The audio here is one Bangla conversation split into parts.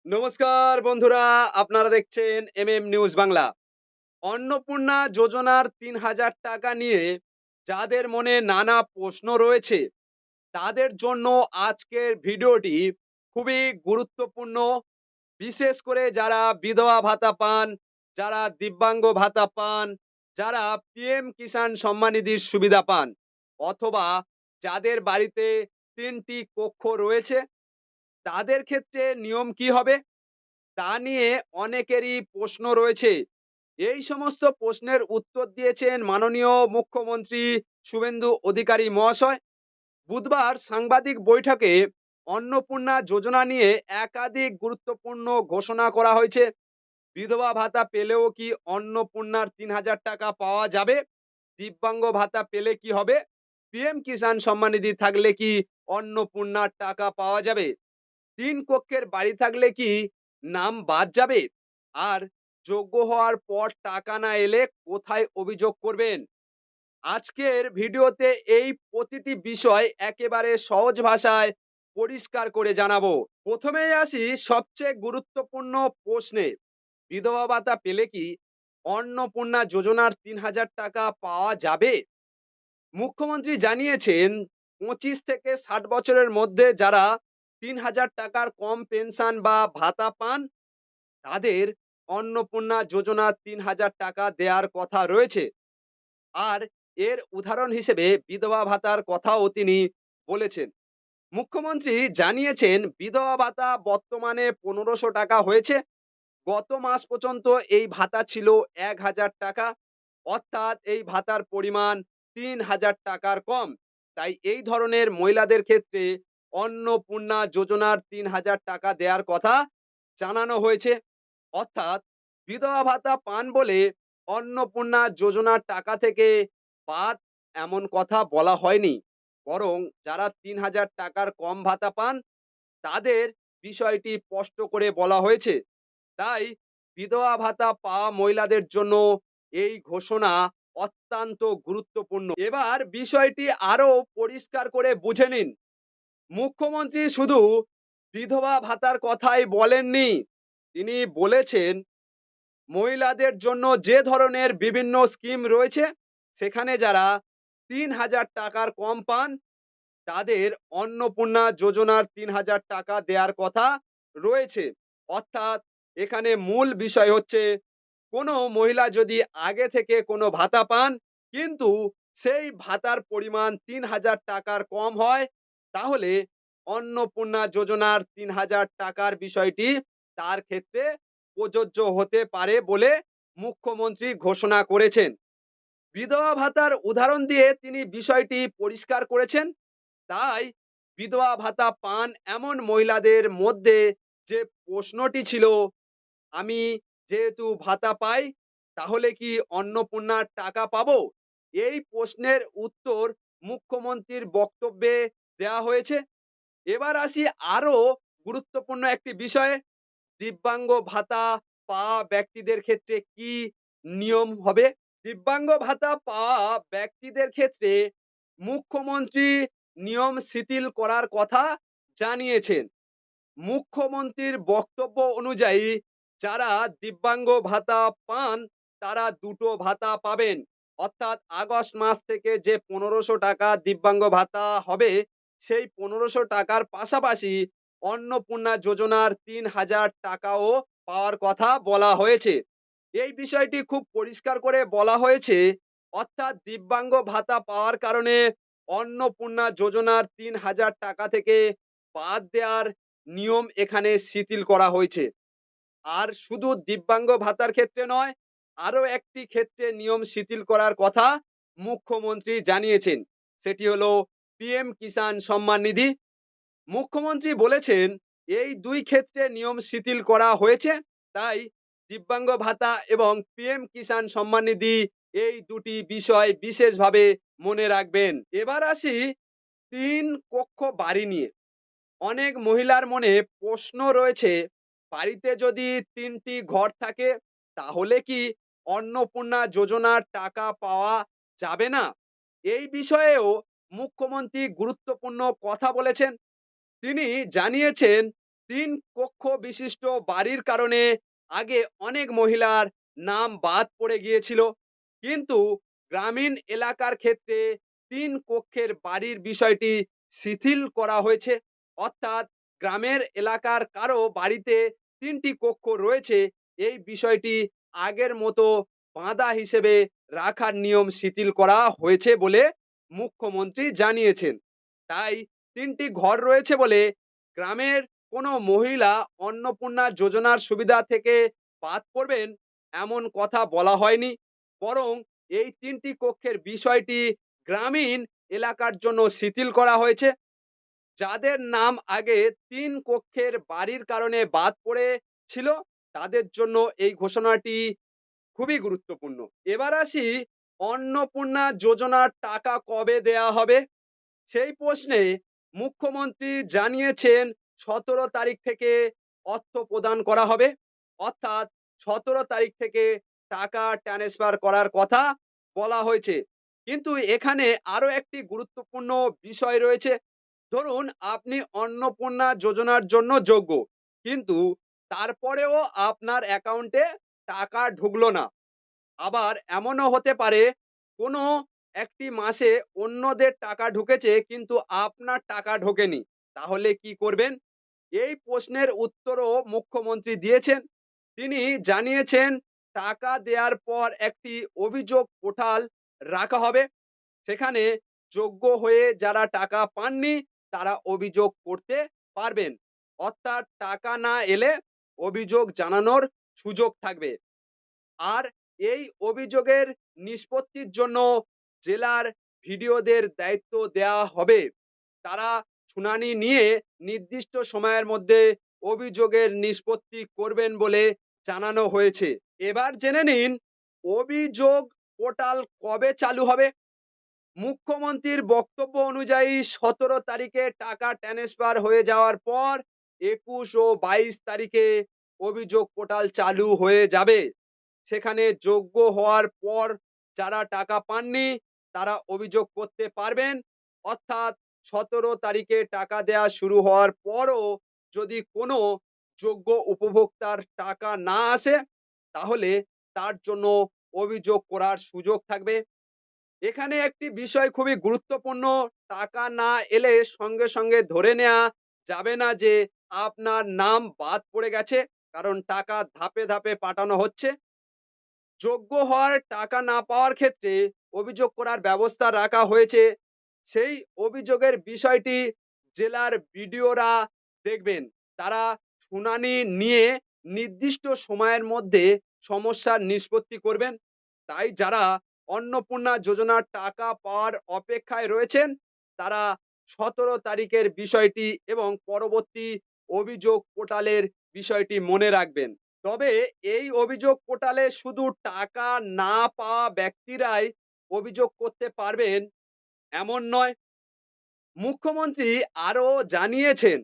নমস্কার বন্ধুরা, আপনারা দেখছেন নিউজ বাংলা। অন্নপূর্ণা যোজনার ৩,০০০ টাকা নিয়ে যাদের মনে নানা প্রশ্ন রয়েছে তাদের জন্য আজকের ভিডিওটি খুবই গুরুত্বপূর্ণ। বিশেষ করে যারা বিধবা ভাতা পান, যারা দিব্যাঙ্গ ভাতা পান, যারা পিএম কিষাণ সম্মান নিধির সুবিধা পান, অথবা যাদের বাড়িতে ৩টি কক্ষ রয়েছে তাদের ক্ষেত্রে নিয়ম কি হবে তা নিয়ে অনেকেরই প্রশ্ন রয়েছে। এই সমস্ত প্রশ্নের উত্তর দিয়েছেন মাননীয় মুখ্যমন্ত্রী শুভেন্দু অধিকারী মহাশয়। বুধবার সাংবাদিক বৈঠকে অন্নপূর্ণা যোজনা নিয়ে একাধিক গুরুত্বপূর্ণ ঘোষণা করা হয়েছে। বিধবা ভাতা পেলেও কি অন্নপূর্ণার ৩,০০০ টাকা পাওয়া যাবে? দিব্যাঙ্গ ভাতা পেলে কি হবে? পিএম কিষাণ সম্মান নিধি থাকলে কি অন্নপূর্ণার টাকা পাওয়া যাবে? ৩ কক্ষের বাড়ি থাকলে কি নাম বাদ যাবে? আর যোগ্য হওয়ার পর টাকা না এলে কোথায় অভিযোগ করবেন? আজকের ভিডিওতে এই প্রতিটি বিষয় একেবারে সহজ ভাষায় পরিষ্কার করে জানাবো। প্রথমেই আসি সবচেয়ে গুরুত্বপূর্ণ প্রশ্নে। বিধবা ভাতা পেলে কি অন্নপূর্ণা যোজনার ৩,০০০ টাকা পাওয়া যাবে? মুখ্যমন্ত্রী জানিয়েছেন ২৫ থেকে ৬০ বছরের মধ্যে যারা ৩,০০০ টাকার কম পেনশন বা ভাতা পান তাদের অন্নপূর্ণা যোজনা ৩,০০০ টাকা দেওয়ার কথা রয়েছে। আর এর উদাহরণ হিসেবে বিধবা ভাতার কথাও তিনি বলেছেন। মুখ্যমন্ত্রী জানিয়েছেন বিধবা ভাতা বর্তমানে ১৫০০ টাকা হয়েছে। গত মাস পর্যন্ত এই ভাতা ছিল ১,০০০ টাকা, অর্থাৎ এই ভাতার পরিমাণ ৩,০০০ টাকার কম। তাই এই ধরনের মহিলাদের ক্ষেত্রে অন্নপূর্ণা যোজনার ৩,০০০ টাকা দেওয়ার কথা জানানো হয়েছে। অর্থাৎ বিধবা ভাতা পান বলে অন্নপূর্ণা যোজনার টাকা থেকে বাদ এমন কথা বলা হয়নি, বরং যারা ৩,০০০ টাকার কম ভাতা পান তাদের বিষয়টি স্পষ্ট করে বলা হয়েছে। তাই বিধবা ভাতা পাওয়া মহিলাদের জন্য এই ঘোষণা অত্যন্ত গুরুত্বপূর্ণ। এবার বিষয়টি আরো পরিষ্কার করে বুঝে নিন। মুখ্যমন্ত্রী শুধু বিধবা ভাতার কথাই বলেননি, তিনি বলেছেন মহিলাদের জন্য যে ধরনের বিভিন্ন স্কিম রয়েছে সেখানে যারা ৩,০০০ টাকার কম পান তাদের অন্নপূর্ণা যোজনার ৩,০০০ টাকা দেওয়ার কথা রয়েছে। অর্থাৎ এখানে মূল বিষয় হচ্ছে কোনো মহিলা যদি আগে থেকে কোনো ভাতা পান কিন্তু সেই ভাতার পরিমাণ ৩,০০০ টাকার কম হয় তাহলে অন্নপূর্ণা যোজনার ৩,০০০ টাকার বিষয়টি তার ক্ষেত্রে প্রযোজ্য হতে পারে বলে মুখ্যমন্ত্রী ঘোষণা করেছেন। বিধবা ভাতার উদাহরণ দিয়ে তিনি বিষয়টি পরিষ্কার করেছেন। তাই বিধবা ভাতা পান এমন মহিলাদের মধ্যে যে প্রশ্নটি ছিল, আমি যেহেতু ভাতা পাই তাহলে কি অন্নপূর্ণার টাকা পাবো? এই প্রশ্নের উত্তর মুখ্যমন্ত্রীর বক্তব্যে দেওয়া হয়েছে। এবার আসি আরো গুরুত্বপূর্ণ একটি বিষয়ে। দিব্যাঙ্গ ভাতা পাওয়া ব্যক্তিদের ক্ষেত্রে কি নিয়ম হবে? দিব্যাঙ্গ ভাতা পাওয়া ব্যক্তিদের ক্ষেত্রে মুখ্যমন্ত্রী নিয়ম শিথিল করার কথা জানিয়েছেন। মুখ্যমন্ত্রীর বক্তব্য অনুযায়ী যারা দিব্যাঙ্গ ভাতা পান তারা দুটো ভাতা পাবেন। অর্থাৎ আগস্ট মাস থেকে যে ১৫০০ টাকা দিব্যাঙ্গ ভাতা হবে সেই ১৫০০ টাকার পাশাপাশি অন্নপূর্ণা যোজনার ৩,০০০ টাকাও পাওয়ার কথা বলা হয়েছে। এই বিষয়টি খুব পরিষ্কার করে বলা হয়েছে। অর্থাৎ দিব্যাঙ্গ ভাতা পাওয়ার কারণে অন্নপূর্ণা যোজনার ৩,০০০ টাকা থেকে বাদ দেওয়ার নিয়ম এখানে শিথিল করা হয়েছে। আর শুধু দিব্যাঙ্গ ভাতার ক্ষেত্রে নয়, আরো একটি ক্ষেত্রে নিয়ম শিথিল করার কথা মুখ্যমন্ত্রী জানিয়েছেন। সেটি হলো পিএম কিষাণ সম্মান নিধি। মুখ্যমন্ত্রী বলেছেন এই ২ ক্ষেত্রে নিয়ম শিথিল করা হয়েছে। তাই দিব্যাঙ্গ ভাতা এবং পিএম কিষাণ সম্মান নিধি এই দুটি বিষয় বিশেষভাবে মনে রাখবেন। এবার আসি ৩ কক্ষ বাড়ি নিয়ে। অনেক মহিলার মনে প্রশ্ন রয়েছে, বাড়িতে যদি ৩টি ঘর থাকে তাহলে কি অন্নপূর্ণা যোজনার টাকা পাওয়া যাবে না? এই বিষয়েও মুখ্যমন্ত্রী গুরুত্বপূর্ণ কথা বলেছেন। তিনি জানিয়েছেন 3 কক্ষ বিশিষ্ট বাড়ির কারণে আগে অনেক মহিলার নাম বাদ পড়ে গিয়েছিল। কিন্তু গ্রামীণ এলাকার ক্ষেত্রে ৩ কক্ষের বাড়ির বিষয়টি শিথিল করা হয়েছে। অর্থাৎ গ্রামের এলাকার কারো বাড়িতে ৩ টি কক্ষ রয়েছে, এই বিষয়টি আগের মতো বাঁধা হিসেবে রাখার নিয়ম শিথিল করা হয়েছে বলে মুখ্যমন্ত্রী জানিয়েছেন। তাই ৩ টি ঘর রয়েছে বলে গ্রামের কোনো মহিলা অন্নপূর্ণা যোজনার সুবিধা থেকে বাদ পড়বেন এমন কথা বলা হয়নি। বরং এই ৩ টি কক্ষের বিষয়টি গ্রামীণ এলাকার জন্য শিথিল করা হয়েছে। যাদের নাম আগে ৩ কক্ষের বাড়ির কারণে বাদ পড়েছিল, তাদের জন্য এই ঘোষণাটি খুবই গুরুত্বপূর্ণ। এবার আসি, অন্নপূর্ণা যোজনার টাকা কবে দেয়া হবে? সেই প্রশ্নে মুখ্যমন্ত্রী জানিয়েছেন ১৭ তারিখ থেকে অর্থ প্রদান করা হবে। অর্থাৎ ১৭ তারিখ থেকে টাকা ট্রান্সফার করার কথা বলা হয়েছে। কিন্তু এখানে আরো একটি গুরুত্বপূর্ণ বিষয় রয়েছে। ধরুন আপনি অন্নপূর্ণা যোজনার জন্য যোগ্য, কিন্তু তারপরেও আপনার অ্যাকাউন্টে টাকা ঢুকলো না। আবার এমনও হতে পারে কোনো একটি মাসে অন্যদের টাকা ঢুকেছে কিন্তু আপনার টাকা ঢোকেনি। তাহলে কি করবেন? এই প্রশ্নের উত্তরও মুখ্যমন্ত্রী দিয়েছেন। তিনি জানিয়েছেন টাকা দেওয়ার পর একটি অভিযোগ পোর্টাল রাখা হবে। সেখানে যোগ্য হয়ে যারা টাকা পাননি তারা অভিযোগ করতে পারবেন। অর্থাৎ টাকা না এলে অভিযোগ জানানোর সুযোগ থাকবে। আর এই অভিযোগের নিষ্পত্তির জন্য জেলার ভিডিওদের দায়িত্ব দেওয়া হবে। তারা শুনানি নিয়ে নির্দিষ্ট সময়ের মধ্যে অভিযোগের নিষ্পত্তি করবেন বলে জানানো হয়েছে। এবার জেনে নিন অভিযোগ পোর্টাল কবে চালু হবে। মুখ্যমন্ত্রীর বক্তব্য অনুযায়ী ১৭ তারিখে টাকা ট্রান্সফার হয়ে যাওয়ার পর ২১ ও ২২ তারিখে অভিযোগ পোর্টাল চালু হয়ে যাবে। সেখানে যোগ্য হওয়ার পর যারা টাকা পাননি তারা অভিযোগ করতে পারবেন। অর্থাৎ ১৭ তারিখে টাকা দেয়া শুরু হওয়ার পরও যদি কোনো যোগ্য উপভোক্তার টাকা না আসে, তাহলে তার জন্য অভিযোগ করার সুযোগ থাকবে। এখানে একটি বিষয় খুবই গুরুত্বপূর্ণ, টাকা না এলে সঙ্গে সঙ্গে ধরে নেওয়া যাবে না যে আপনার নাম বাদ পড়ে গেছে, কারণ টাকা ধাপে ধাপে পাঠানো হচ্ছে। যোগ্য হওয়ার টাকা না পাওয়ার ক্ষেত্রে অভিযোগ করার ব্যবস্থা রাখা হয়েছে। সেই অভিযোগের বিষয়টি জেলার বিডিওরা দেখবেন। তারা শুনানি নিয়ে নির্দিষ্ট সময়ের মধ্যে সমস্যার নিষ্পত্তি করবেন। তাই যারা অন্নপূর্ণা যোজনার টাকা পাওয়ার অপেক্ষায় রয়েছেন তারা ১৭ তারিখের বিষয়টি এবং পরবর্তী অভিযোগ পোর্টালের বিষয়টি মনে রাখবেন। তবে এই অভিযোগ পোর্টালে শুধু টাকা না পাওয়া ব্যক্তিরাই অভিযোগ করতে পারবেন এমন নয়। মুখ্যমন্ত্রী আরও জানিয়েছেন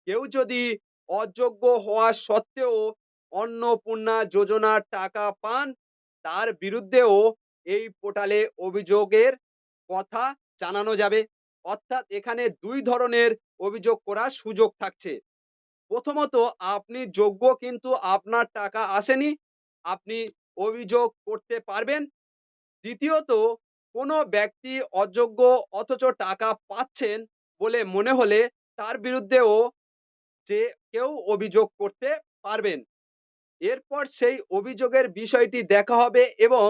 কেউ যদি অযোগ্য হওয়া সত্ত্বেও অন্নপূর্ণা যোজনার টাকা পান তার বিরুদ্ধেও এই পোর্টালে অভিযোগের কথা জানানো যাবে। অর্থাৎ এখানে ২ ধরনের অভিযোগ করার সুযোগ থাকছে। প্রথমত, আপনি যোগ্য কিন্তু আপনার টাকা আসেনি, আপনি অভিযোগ করতে পারবেন। দ্বিতীয়ত, কোনো ব্যক্তি অযোগ্য অথচ টাকা পাচ্ছেন বলে মনে হলে তার বিরুদ্ধেও যে কেউ অভিযোগ করতে পারবেন। এরপর সেই অভিযোগের বিষয়টি দেখা হবে এবং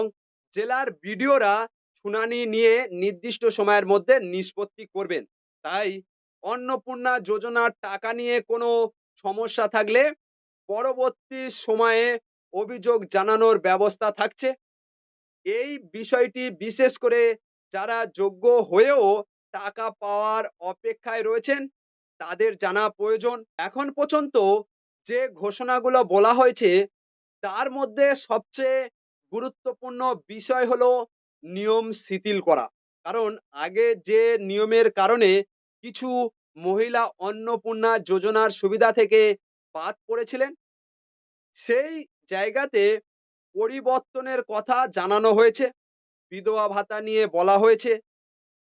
জেলার বিডিওরা শুনানি নিয়ে নির্দিষ্ট সময়ের মধ্যে নিষ্পত্তি করবেন। তাই অন্নপূর্ণা যোজনার টাকা নিয়ে কোনো সমস্যা থাকলে পরবর্তী সময়ে অভিযোগ জানানোর ব্যবস্থা থাকছে। এই বিষয়টি বিশেষ করে যারা যোগ্য হয়েও টাকা পাওয়ার অপেক্ষায় রয়েছেন তাদের জানা প্রয়োজন। এখন পর্যন্ত যে ঘোষণাগুলো বলা হয়েছে তার মধ্যে সবচেয়ে গুরুত্বপূর্ণ বিষয় হলো নিয়ম শিথিল করা। কারণ আগে যে নিয়মের কারণে কিছু মহিলা অন্নপূর্ণা যোজনার সুবিধা থেকে বাদ পড়েছিলেন, সেই জায়গাতে পরিবর্তনের কথা জানানো হয়েছে। বিধবা ভাতা নিয়ে বলা হয়েছে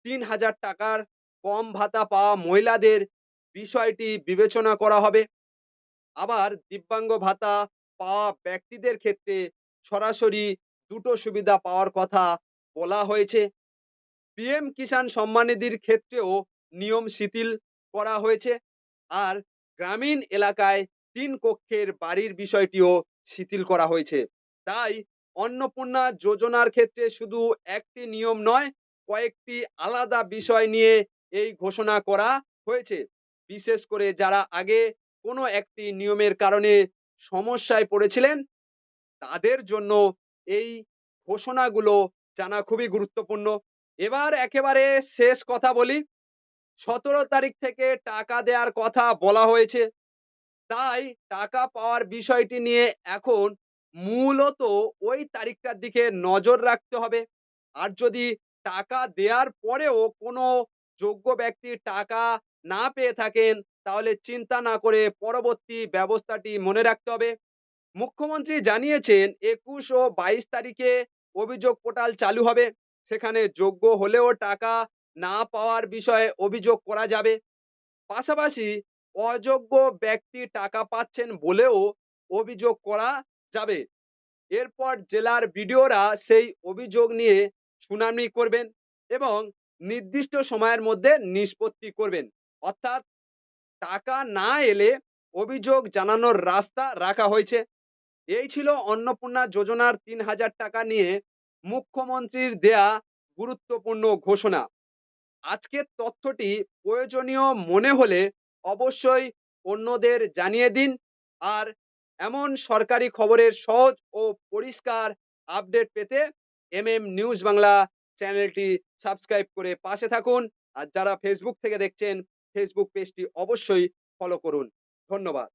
৩,০০০ টাকার কম ভাতা পাওয়া মহিলাদের বিষয়টি বিবেচনা করা হবে। আবার দিব্যাঙ্গ ভাতা পাওয়া ব্যক্তিদের ক্ষেত্রে সরাসরি দুটো সুবিধা পাওয়ার কথা বলা হয়েছে। পিএম কিষাণ সম্মান নিধির ক্ষেত্রেও নিয়ম শিথিল করা হয়েছে। আর গ্রামীণ এলাকায় ৩ কক্ষের বাড়ির বিষয়টিও শিথিল করা হয়েছে। তাই অন্নপূর্ণা যোজনার ক্ষেত্রে শুধু একটি নিয়ম নয়, কয়েকটি আলাদা বিষয় নিয়ে এই ঘোষণা করা হয়েছে। বিশেষ করে যারা আগে কোনো একটি নিয়মের কারণে সমস্যায় পড়েছিলেন, তাদের জন্য এই ঘোষণাগুলো জানা খুবই গুরুত্বপূর্ণ। এবার একেবারে শেষ কথা বলি। ১৭ তারিখ থেকে টাকা দেয়ার কথা বলা হয়েছে। তাই টাকা পাওয়ার বিষয়টি নিয়ে এখন মূলত ওই তারিখটার দিকে নজর রাখতে হবে। আর যদি টাকা দেয়ার পরেও কোনো যোগ্য ব্যক্তি টাকা না পেয়ে থাকেন, তাহলে চিন্তা না করে পরবর্তী ব্যবস্থাটি মনে রাখতে হবে। মুখ্যমন্ত্রী জানিয়েছেন ২১ ও ২২ তারিখে অভিযোগ পোর্টাল চালু হবে। সেখানে যোগ্য হলেও টাকা না পাওয়ার বিষয়ে অভিযোগ করা যাবে। পাশাপাশি অযোগ্য ব্যক্তি টাকা পাচ্ছেন বলেও অভিযোগ করা যাবে। এরপর জেলার বিডিওরা সেই অভিযোগ নিয়ে শুনানি করবেন এবং নির্দিষ্ট সময়ের মধ্যে নিষ্পত্তি করবেন। অর্থাৎ টাকা না এলে অভিযোগ জানানোর রাস্তা রাখা হয়েছে। এই ছিল অন্নপূর্ণা যোজনার ৩,০০০ টাকা নিয়ে মুখ্যমন্ত্রীর দেয়া গুরুত্বপূর্ণ ঘোষণা। আজকের তথ্যটি প্রয়োজনীয় মনে হলে অবশ্যই অন্যদের জানিয়ে দিন। আর এমন সরকারি খবরের সহজ ও পরিষ্কার আপডেট পেতে এমএম নিউজ বাংলা চ্যানেলটি সাবস্ক্রাইব করে পাশে থাকুন। আর যারা ফেসবুক থেকে দেখছেন, ফেসবুক পেজটি অবশ্যই ফলো করুন। ধন্যবাদ।